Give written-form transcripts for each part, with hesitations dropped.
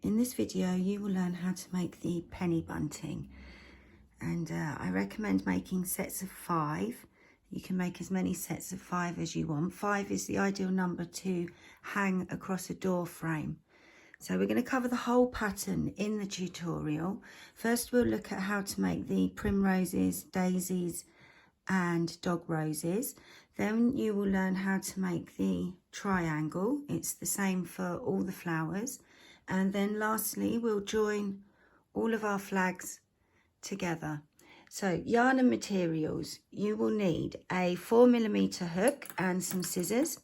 In this video you will learn how to make the penny bunting, and I recommend making sets of 5. You can make as many sets of 5 as you want. 5 is the ideal number to hang across a door frame. So we're going to cover the whole pattern in the tutorial. First we'll look at how to make the primroses, daisies and dog roses. Then you will learn how to make the triangle. It's the same for all the flowers. And then lastly, we'll join all of our flags together. So yarn and materials, you will need a 4mm hook and some scissors.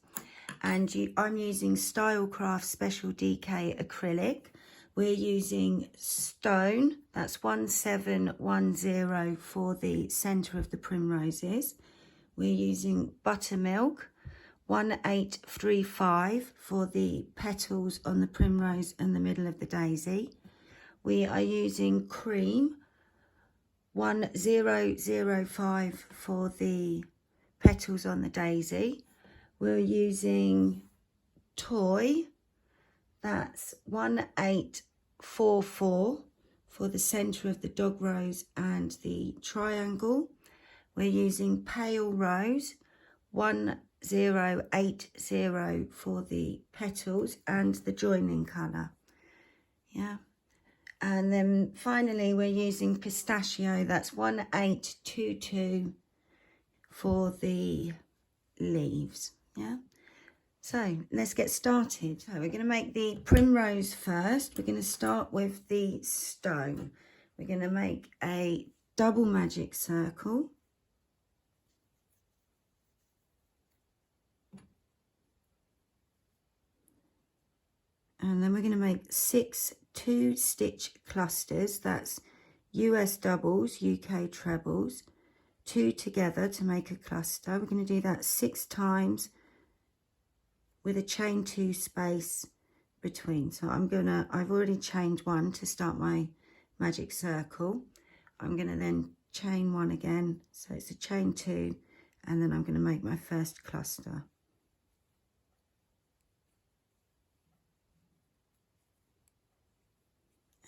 And I'm using Stylecraft Special DK acrylic. We're using stone, that's 1710 for the centre of the primroses. We're using buttermilk, 1835 for the petals on the primrose and the middle of the daisy. We are using cream, 1005 for the petals on the daisy. We're using toy, that's 1844 for the centre of the dog rose and the triangle. We're using pale rose, 1080 for the petals and the joining colour. Yeah. And then finally we're using pistachio, that's 1822 for the leaves. Yeah. So let's get started. So we're going to make the primrose first. We're going to start with the stone. We're going to make a double magic circle. And then we're going to make 6 2-stitch clusters. That's US doubles, UK trebles, 2 together to make a cluster. We're going to do that 6 times with a chain 2 space between. So I've already chained 1 to start my magic circle. I'm going to then chain 1 again, so it's a chain 2, and then I'm going to make my first cluster.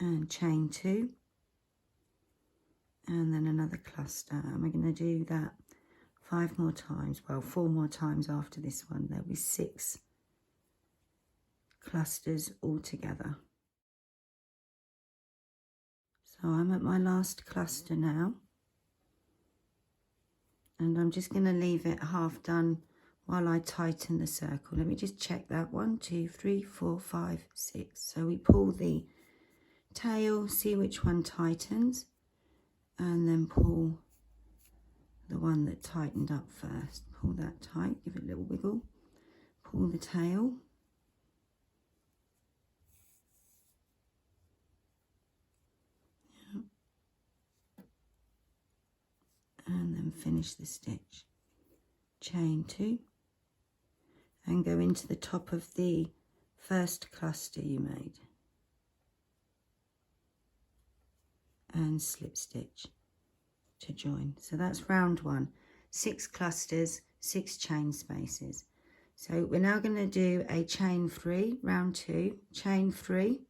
And chain 2, and then another cluster, and we're going to do that 5 more times, well 4 more times after this one. There'll be 6 clusters all together. So I'm at my last cluster now, and I'm just going to leave it half done while I tighten the circle. Let me just check that. 1 2 3 4 5 6. So we pull the tail, see which one tightens, and then pull the one that tightened up first. Pull that tight, give it a little wiggle, pull the tail, and then finish the stitch. Chain 2 and go into the top of the first cluster you made and slip stitch to join. So that's round 1, 6 clusters, 6 chain spaces. So we're now going to do a chain 3, round 2, chain 3,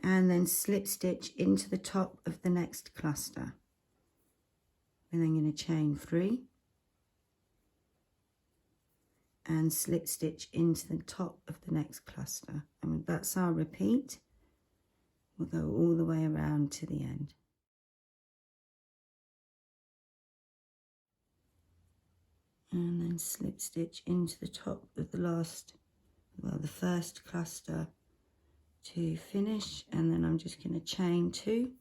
and then slip stitch into the top of the next cluster. We're then going to chain 3 and slip stitch into the top of the next cluster, and that's our repeat. We'll go all the way around to the end. And then slip stitch into the top of the first cluster to finish, and then I'm just going to chain 2.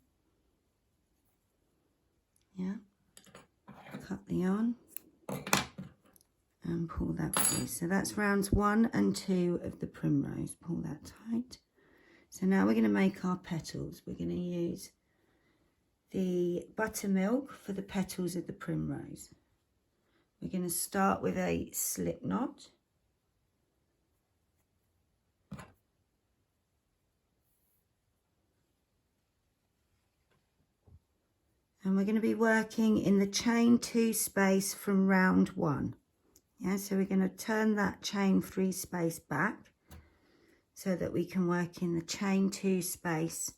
Yeah. Cut the yarn and pull that through. So that's rounds 1 and 2 of the primrose. Pull that tight. So now we're going to make our petals. We're going to use the buttermilk for the petals of the primrose. We're going to start with a slip knot. And we're going to be working in the chain 2 space from round 1. Yeah, so we're going to turn that chain 3 space back. so that we can work in the chain 2 space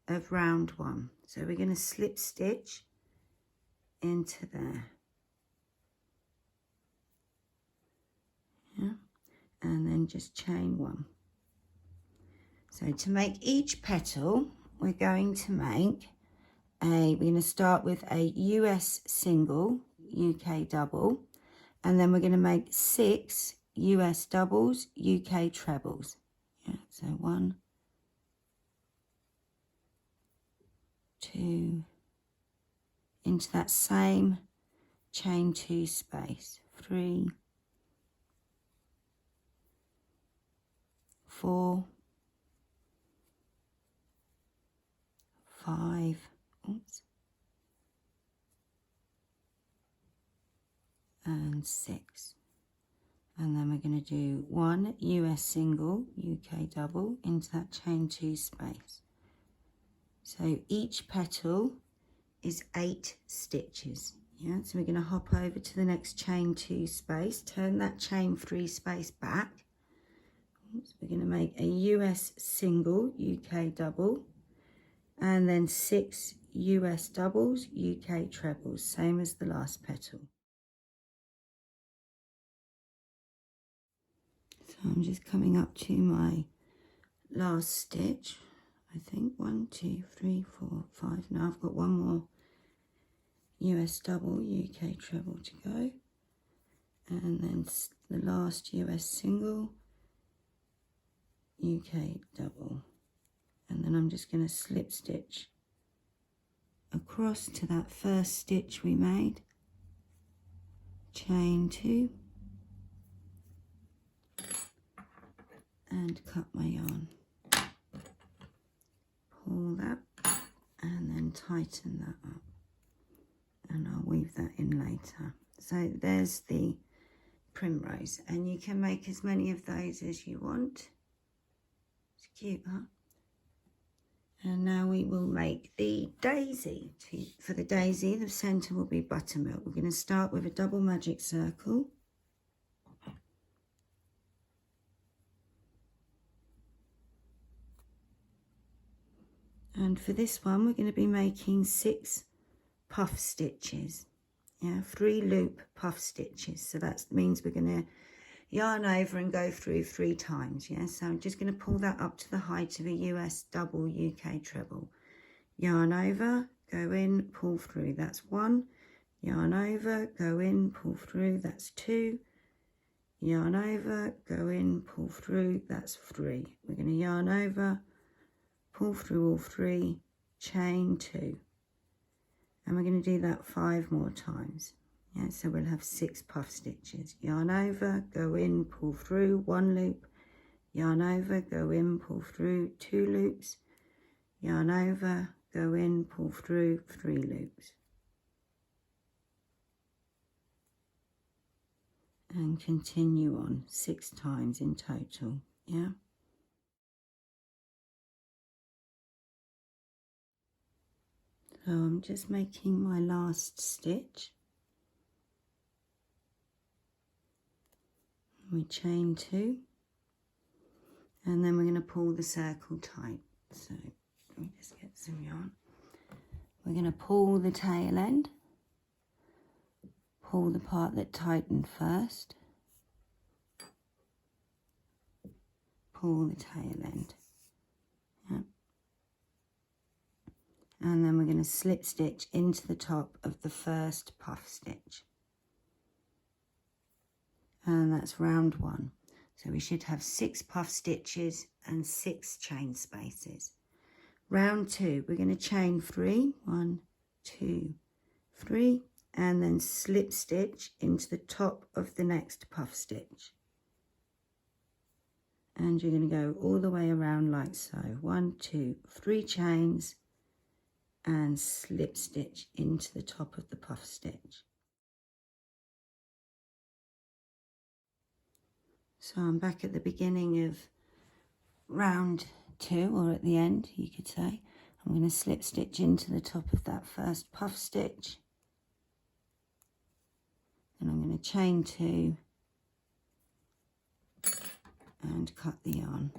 of round 1. So we're going to slip stitch into there. Yeah. And then just chain 1. So to make each petal, we're going to make we're going to start with a US single, UK double, and then we're going to make 6 US doubles, UK trebles. Yeah, so 1, 2, into that same chain 2 space, 3, 4, 5, oops, and 6. And then we're going to do 1 US single, UK double into that chain 2 space. So each petal is 8 stitches. Yeah, so we're going to hop over to the next chain 2 space, turn that chain 3 space back. Oops, we're going to make a US single, UK double, and then 6 US doubles, UK trebles, same as the last petal. So I'm just coming up to my last stitch. I think 1, 2, 3, 4, 5. Now I've got one more US double, UK treble to go. And then the last US single, UK double. And then I'm just going to slip stitch across to that first stitch we made. Chain 2. And cut my yarn. Pull that and then tighten that up. And I'll weave that in later. So there's the primrose, and you can make as many of those as you want. It's cute, huh? And now we will make the daisy. For the daisy, the centre will be buttermilk. We're going to start with a double magic circle. And for this one, we're going to be making 6 puff stitches. Yeah, 3 loop puff stitches. So that means we're going to yarn over and go through 3 times. Yeah, so I'm just going to pull that up to the height of a US double, UK treble. Yarn over, go in, pull through. That's 1. Yarn over, go in, pull through. That's 2. Yarn over, go in, pull through. That's 3. We're going to yarn over, pull through all 3, chain 2. And we're going to do that 5 more times. Yeah, so we'll have 6 puff stitches. Yarn over, go in, pull through, 1 loop. Yarn over, go in, pull through, 2 loops. Yarn over, go in, pull through, 3 loops. And continue on 6 times in total. Yeah. So I'm just making my last stitch. We chain 2, and then we're going to pull the circle tight. So let me just get some yarn. We're going to pull the tail end, pull the part that tightened first, pull the tail end. Yep. And then we're going to slip stitch into the top of the first puff stitch. And that's round 1. So we should have 6 puff stitches and 6 chain spaces. Round 2, we're going to chain 3, 1, 2, 3, and then slip stitch into the top of the next puff stitch. And you're going to go all the way around like so. 1, 2, 3 chains and slip stitch into the top of the puff stitch. So I'm back at the beginning of round 2, or at the end you could say. I'm going to slip stitch into the top of that first puff stitch, and I'm going to chain 2 and cut the yarn.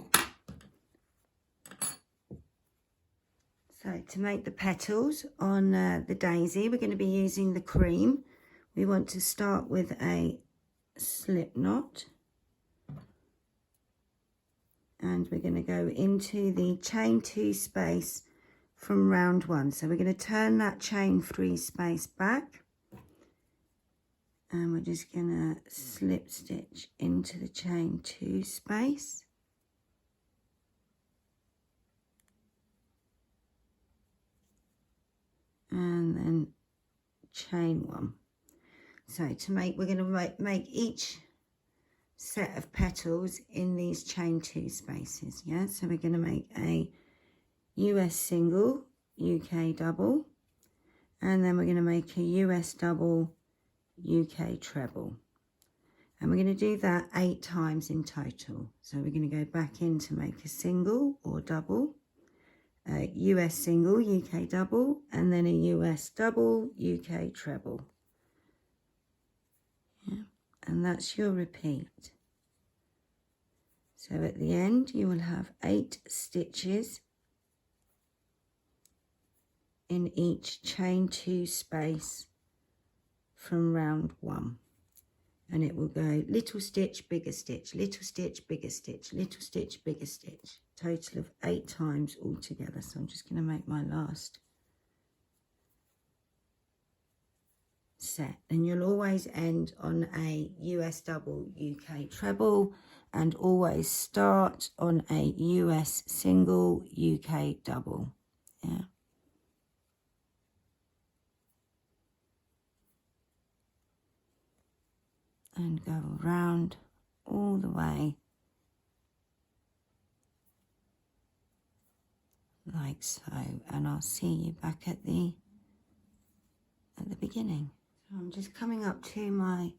So to make the petals on the daisy, we're going to be using the cream. We want to start with a slip knot, and we're going to go into the chain 2 space from round 1. So we're going to turn that chain 3 space back, and we're just going to slip stitch into the chain 2 space. And then chain 1. So to make, we're going to make each set of petals in these chain 2 spaces. Yeah, so we're going to make a US single, UK double, and then we're going to make a US double, UK treble, and we're going to do that 8 times in total. So we're going to go back in to make a single or double, a US single, UK double, and then a US double, UK treble. Yeah, and that's your repeat. So at the end you will have 8 stitches in each chain 2 space from round 1, and it will go little stitch, bigger stitch, little stitch, bigger stitch, little stitch, bigger stitch, total of 8 times altogether. So I'm just going to make my last set, and you'll always end on a US double, UK treble, and always start on a US single, UK double. Yeah. And go around all the way like so, and I'll see you back at the beginning. So I'm just coming up to my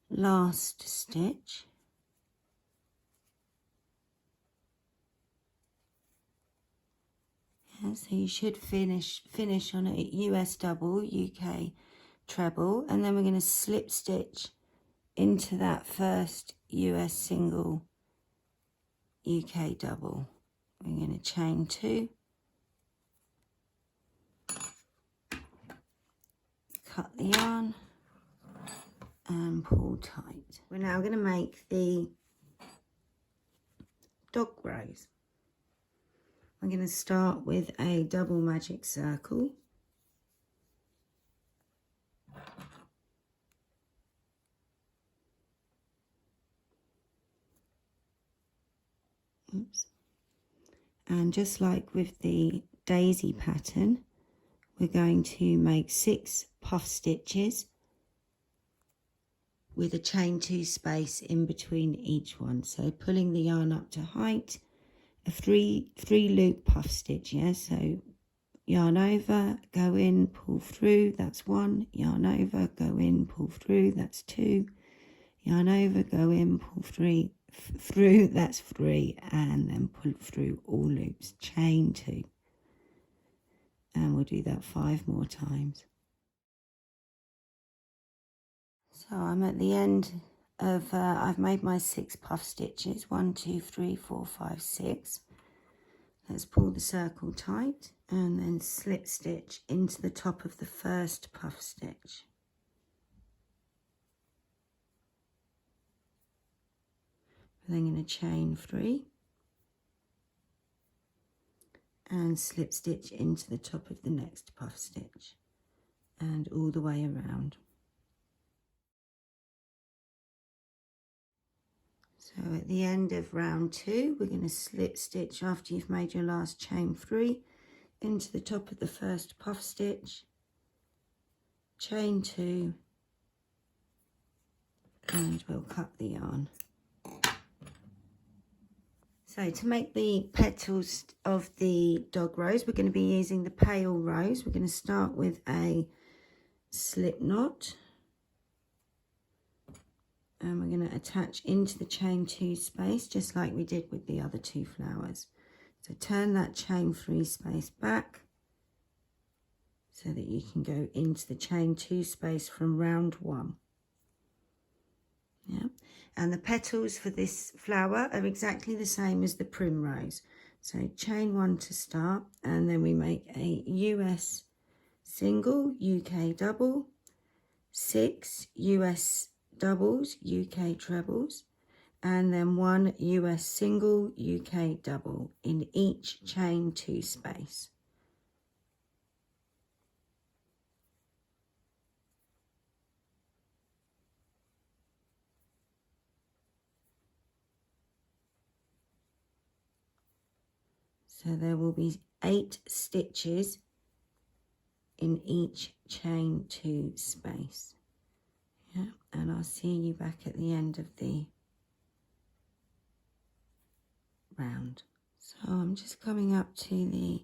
last stitch, yeah, so you should finish on a US double, UK treble, and then we're going to slip stitch into that first US single, UK double. We're going to chain 2, cut the yarn and pull tight. We're now going to make the dog rose. I'm going to start with a double magic circle. Oops. And just like with the daisy pattern, we're going to make 6 puff stitches with a chain 2 space in between each one. So pulling the yarn up to height, a 3 loop puff stitch, yeah, so yarn over, go in, pull through, that's 1, yarn over, go in, pull through, that's 2, yarn over, go in, pull through, that's 3, and then pull through all loops, chain 2, and we'll do that 5 more times. So I'm at the end of I've made my 6 puff stitches, 1 2 3 4 5 6. Let's pull the circle tight and then slip stitch into the top of the first puff stitch. We're then going to chain 3 and slip stitch into the top of the next puff stitch and all the way around. So at the end of round 2, we're going to slip stitch after you've made your last chain 3 into the top of the first puff stitch, chain 2, and we'll cut the yarn. So to make the petals of the dog rose, we're going to be using the pale rose. We're going to start with a slip knot, and we're going to attach into the chain 2 space just like we did with the other 2 flowers. So turn that chain 3 space back so that you can go into the chain 2 space from round 1. Yeah, And the petals for this flower are exactly the same as the primrose. So chain 1 to start, and then we make a US single, UK double, 6 US doubles, UK trebles, and then 1 US single, UK double in each chain 2 space. So there will be 8 stitches in each chain 2 space. Yeah, and I'll see you back at the end of the round. So I'm just coming up to the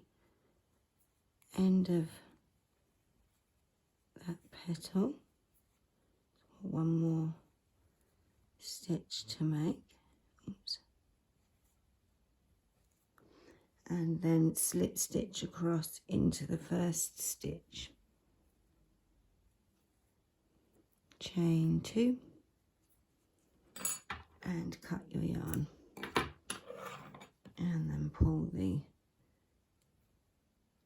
end of that petal. One more stitch to make. Oops. And then slip stitch across into the first stitch. Chain 2 and cut your yarn, and then pull the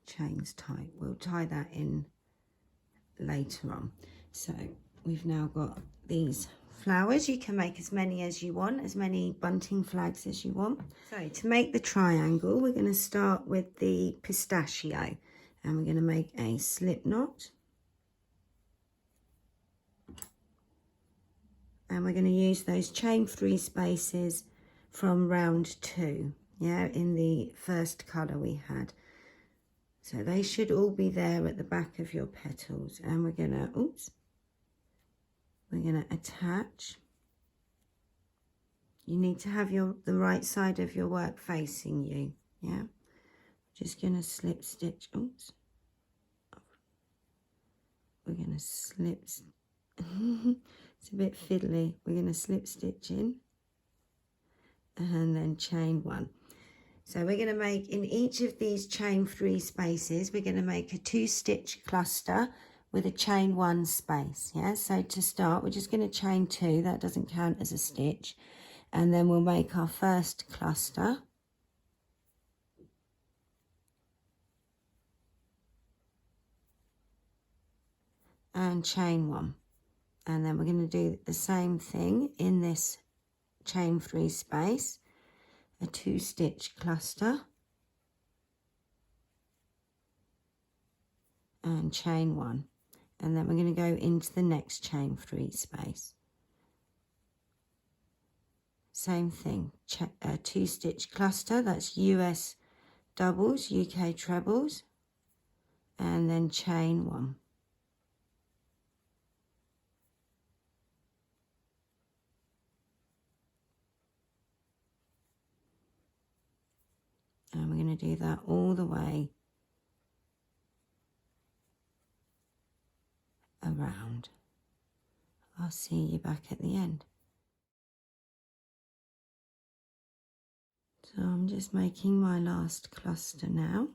chains tight. We'll tie that in later on. So we've now got these flowers. You can make as many as you want, as many bunting flags as you want. So to make the triangle, we're going to start with the pistachio, and we're going to make a slip knot. And we're going to use those chain 3 spaces from round 2, yeah, in the first colour we had. So they should all be there at the back of your petals, and we're going to, we're going to attach. You need to have the right side of your work facing you, yeah. Just going to slip stitch, we're going to slip it's a bit fiddly. We're going to slip stitch in and then chain 1. So we're going to make, in each of these chain 3 spaces, we're going to make a 2 stitch cluster with a chain 1 space. Yeah, so to start, we're just going to chain 2. That doesn't count as a stitch. And then we'll make our first cluster. And chain 1. And then we're going to do the same thing in this chain 3 space, a 2 stitch cluster and chain 1, and then we're going to go into the next chain 3 space. Same thing, a 2 stitch cluster, that's US doubles, UK trebles, and then chain 1. And we're going to do that all the way around. I'll see you back at the end. So I'm just making my last cluster now.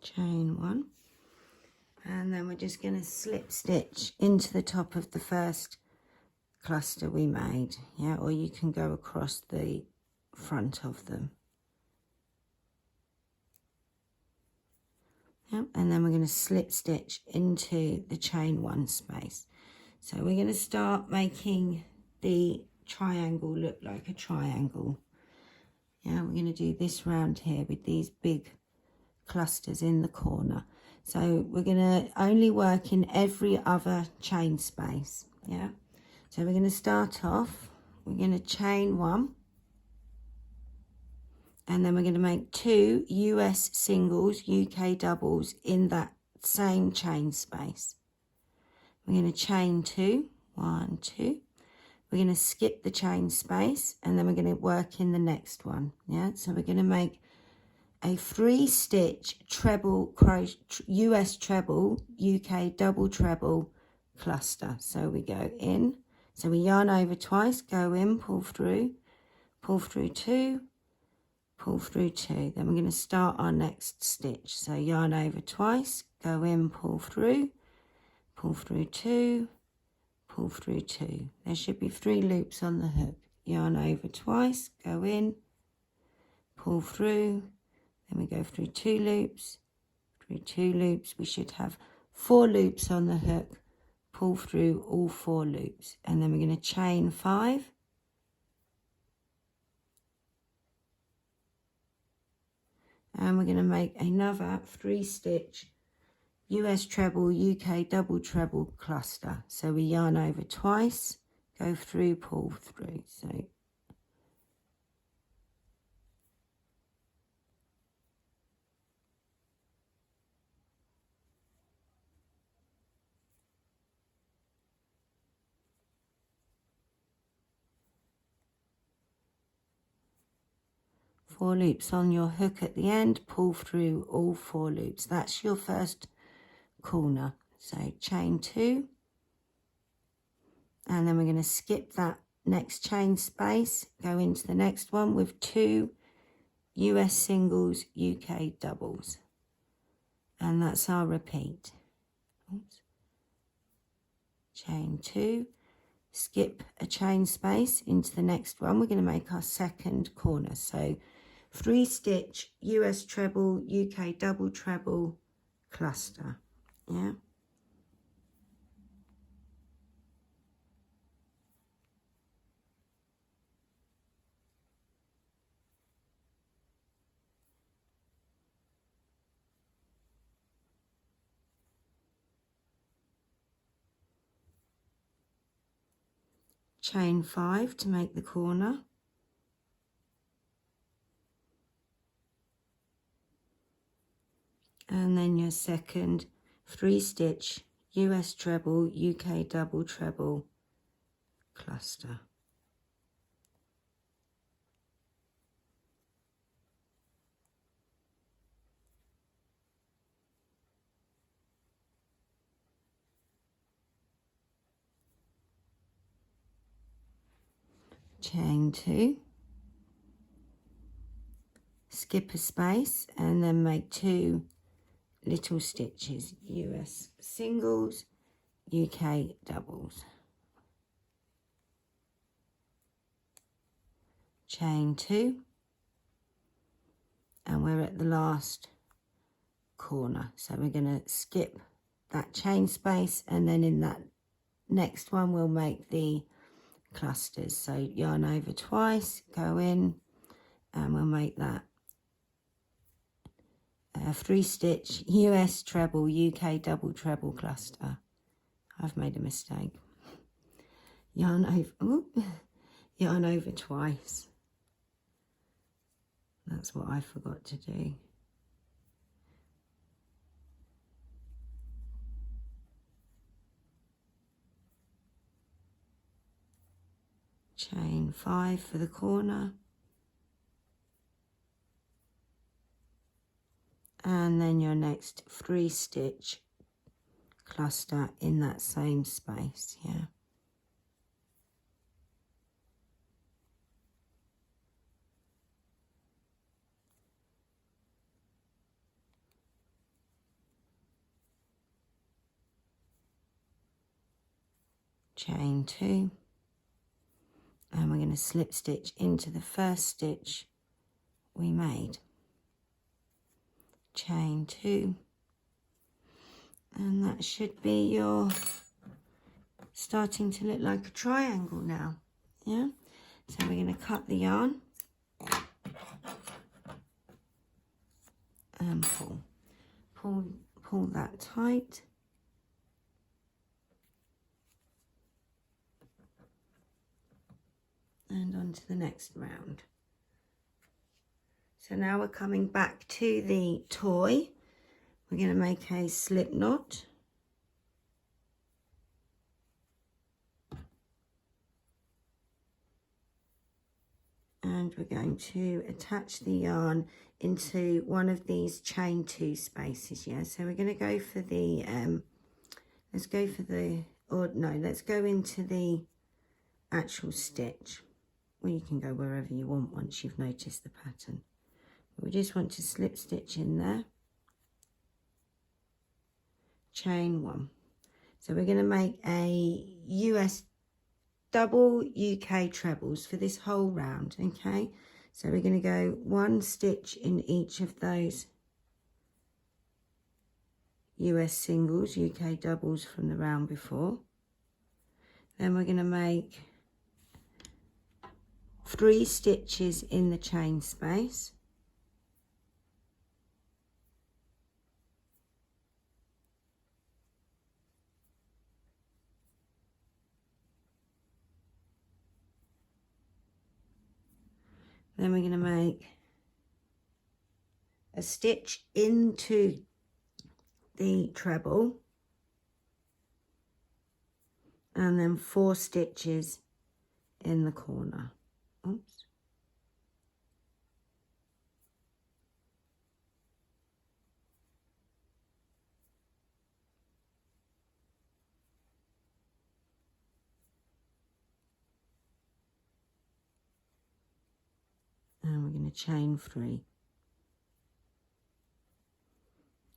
Chain 1. And then we're just going to slip stitch into the top of the first cluster we made, yeah, or you can go across the front of them. Yep, and then we're going to slip stitch into the chain 1 space. So we're going to start making the triangle look like a triangle. Yeah, we're going to do this round here with these big clusters in the corner. So we're going to only work in every other chain space, yeah. So we're going to start off, we're going to chain 1, and then we're going to make 2 US singles, UK doubles in that same chain space. We're going to chain 2, 1, 2. We're going to skip the chain space, and then we're going to work in the next one, yeah. So we're going to make a 3 stitch treble crochet, US treble, UK double treble cluster. So we go in. So we yarn over twice, go in, pull through 2, pull through 2. Then we're going to start our next stitch. So yarn over twice, go in, pull through 2, pull through 2. There should be 3 loops on the hook. Yarn over twice, go in, pull through, then we go through 2 loops, through 2 loops. We should have 4 loops on the hook, pull through all 4 loops, and then we're going to chain 5. And we're going to make another 3-stitch US treble, UK double treble cluster. So we yarn over twice, go through, pull through. So four loops on your hook at the end, pull through all 4 loops. That's your first corner. So chain 2, and then we're going to skip that next chain space, go into the next one with 2 US singles, UK doubles, and that's our repeat. Oops. Chain 2, skip a chain space into the next one. We're going to make our second corner. So 3-stitch US treble, UK double treble cluster. Yeah. Chain 5 to make the corner. And then your second 3-stitch US treble, UK double treble cluster. Chain 2, skip a space, and then make 2 little stitches, US singles, UK doubles. Chain 2, and we're at the last corner, so we're going to skip that chain space, and then in that next one we'll make the clusters. So yarn over twice, go in, and we'll make that 3-stitch US treble, UK double treble cluster. I've made a mistake. Yarn over twice. That's what I forgot to do. Chain 5 for the corner, and then your next 3-stitch cluster in that same space. Yeah. Chain 2, and we're going to slip stitch into the first stitch we made. Chain 2, and that should be your starting to look like a triangle now. Yeah, so we're going to cut the yarn and pull that tight. And on to the next round. So now we're coming back to the toy. We're going to make a slip knot. And we're going to attach the yarn into one of these chain 2 spaces. Yeah, so we're going to go for the, let's go into the actual stitch. Well, you can go wherever you want once you've noticed the pattern. But we just want to slip stitch in there. Chain 1. So we're going to make a US double UK trebles for this whole round, okay? So we're going to go 1 stitch in each of those US singles, UK doubles from the round before. Then we're going to make 3 stitches in the chain space. Then we're going to make a stitch into the treble, and then 4 stitches in the corner. Oops. And we're going to chain 3.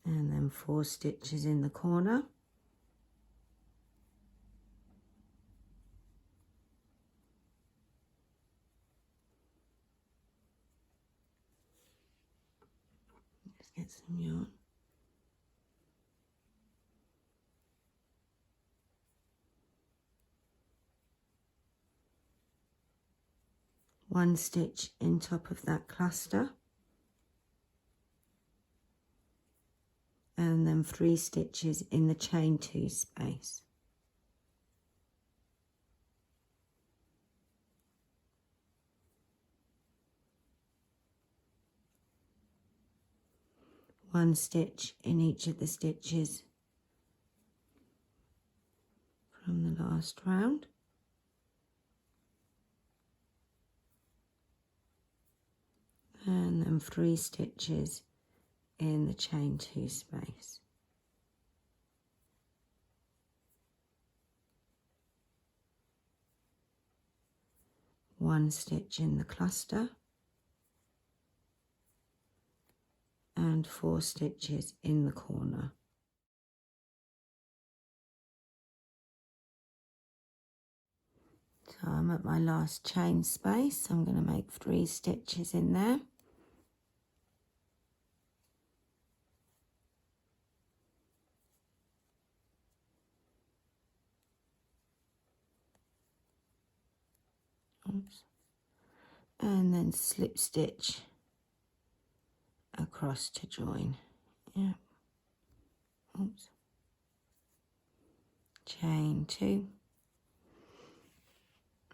And then 4 stitches in the corner. Let's get some yarn. One stitch in top of that cluster. And then 3 stitches in the chain 2 space. One stitch in each of the stitches from the last round. And then 3 stitches in the chain 2 space. One stitch in the cluster. And 4 stitches in the corner. So I'm at my last chain space. I'm going to make 3 stitches in there. Oops. And then slip stitch across to join. Yeah. Oops. Chain 2.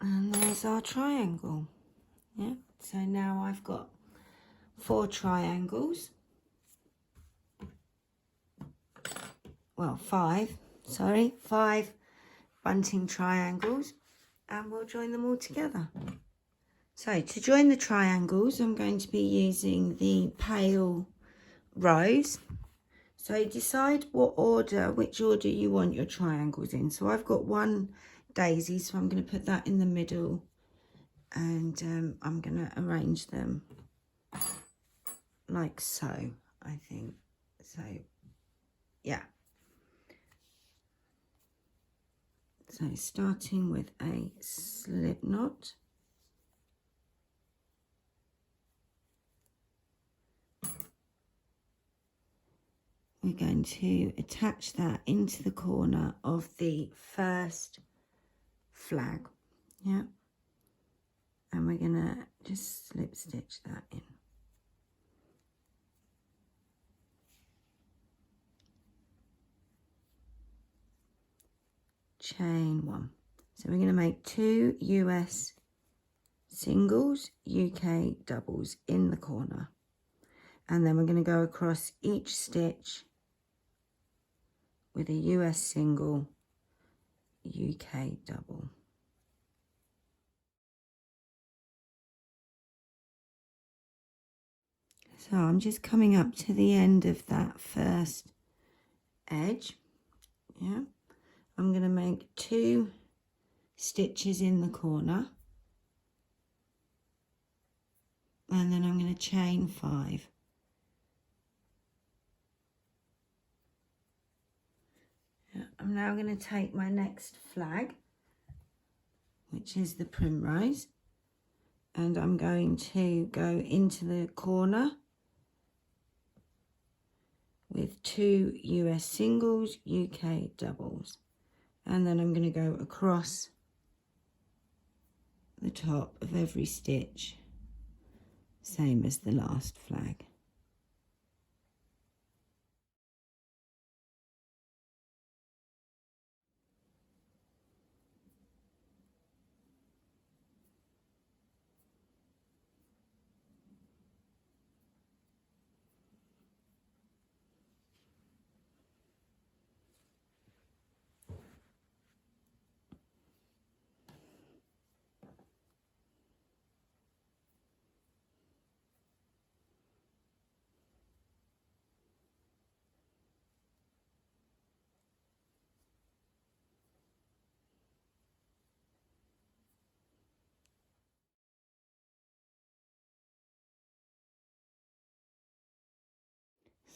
And there's our triangle. Yeah. So now I've got 4 triangles. Well, 5. Sorry, 5 bunting triangles. And we'll join them all together. So to join the triangles, I'm going to be using the pale rose. So decide which order you want your triangles in. So I've got 1 daisy, so I'm going to put that in the middle, and I'm going to arrange them like so, I think. So, yeah. So starting with a slip knot. We're going to attach that into the corner of the first flag, yeah, and we're going to just slip stitch that in. Chain 1. So we're going to make 2 US singles, UK doubles in the corner, and then we're going to go across each stitch with a US single, UK double. So I'm just coming up to the end of that first edge. Yeah, I'm going to make 2 stitches in the corner, and then I'm going to chain 5. Yeah, I'm now going to take my next flag, which is the Primrose, and I'm going to go into the corner with 2 US singles, UK doubles, and then I'm going to go across the top of every stitch, same as the last flag.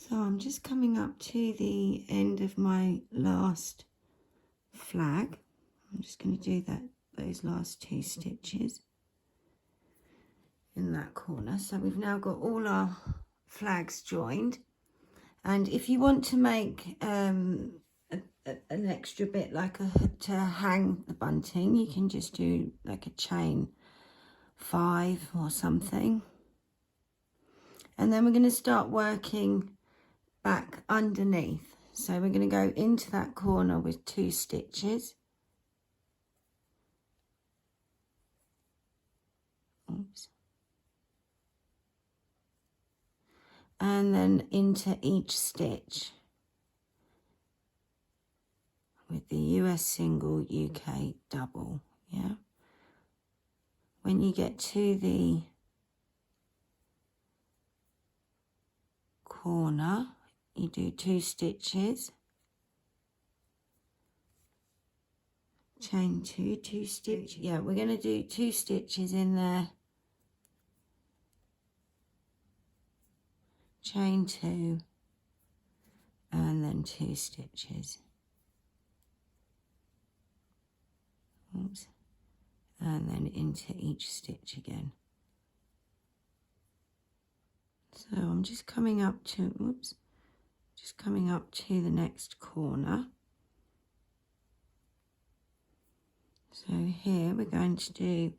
So I'm just coming up to the end of my last flag. I'm just going to do those last 2 stitches in that corner. So we've now got all our flags joined, and if you want to make an extra bit like to hang the bunting, you can just do like a chain 5 or something, and then we're going to start working back underneath. So we're going to go into that corner with 2 stitches. Oops. And then into each stitch with the US single, UK double. Yeah. When you get to the corner, you do 2 stitches, chain 2 stitches. Yeah, we're going to do 2 stitches in there, chain 2, and then 2 stitches. Oops. And then into each stitch again. So I'm just coming up to, oops, just coming up to the next corner. So here we're going to do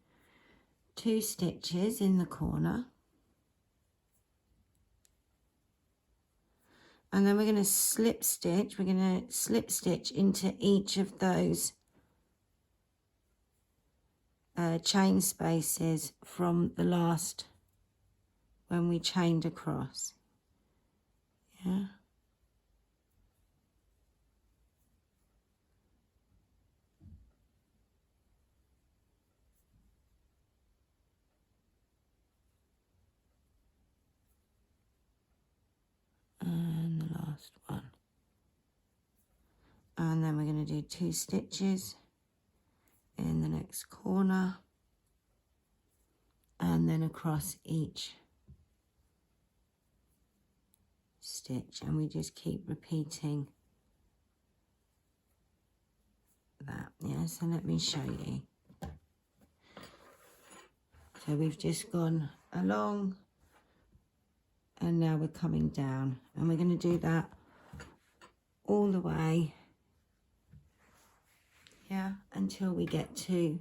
2 stitches in the corner, and then we're going to slip stitch. We're going to slip stitch into each of those chain spaces from the last when we chained across. Yeah. And the last one. And then we're going to do 2 stitches in the next corner, and then across each stitch, and we just keep repeating that. Yeah, so let me show you. So we've just gone along, and now we're coming down, and we're going to do that all the way, yeah, until we get to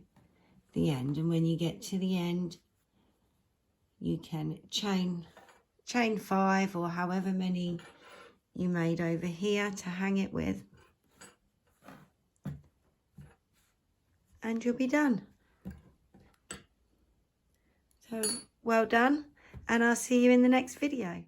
the end. And when you get to the end, you can chain 5 or however many you made over here to hang it with, and you'll be done. So well done, and I'll see you in the next video.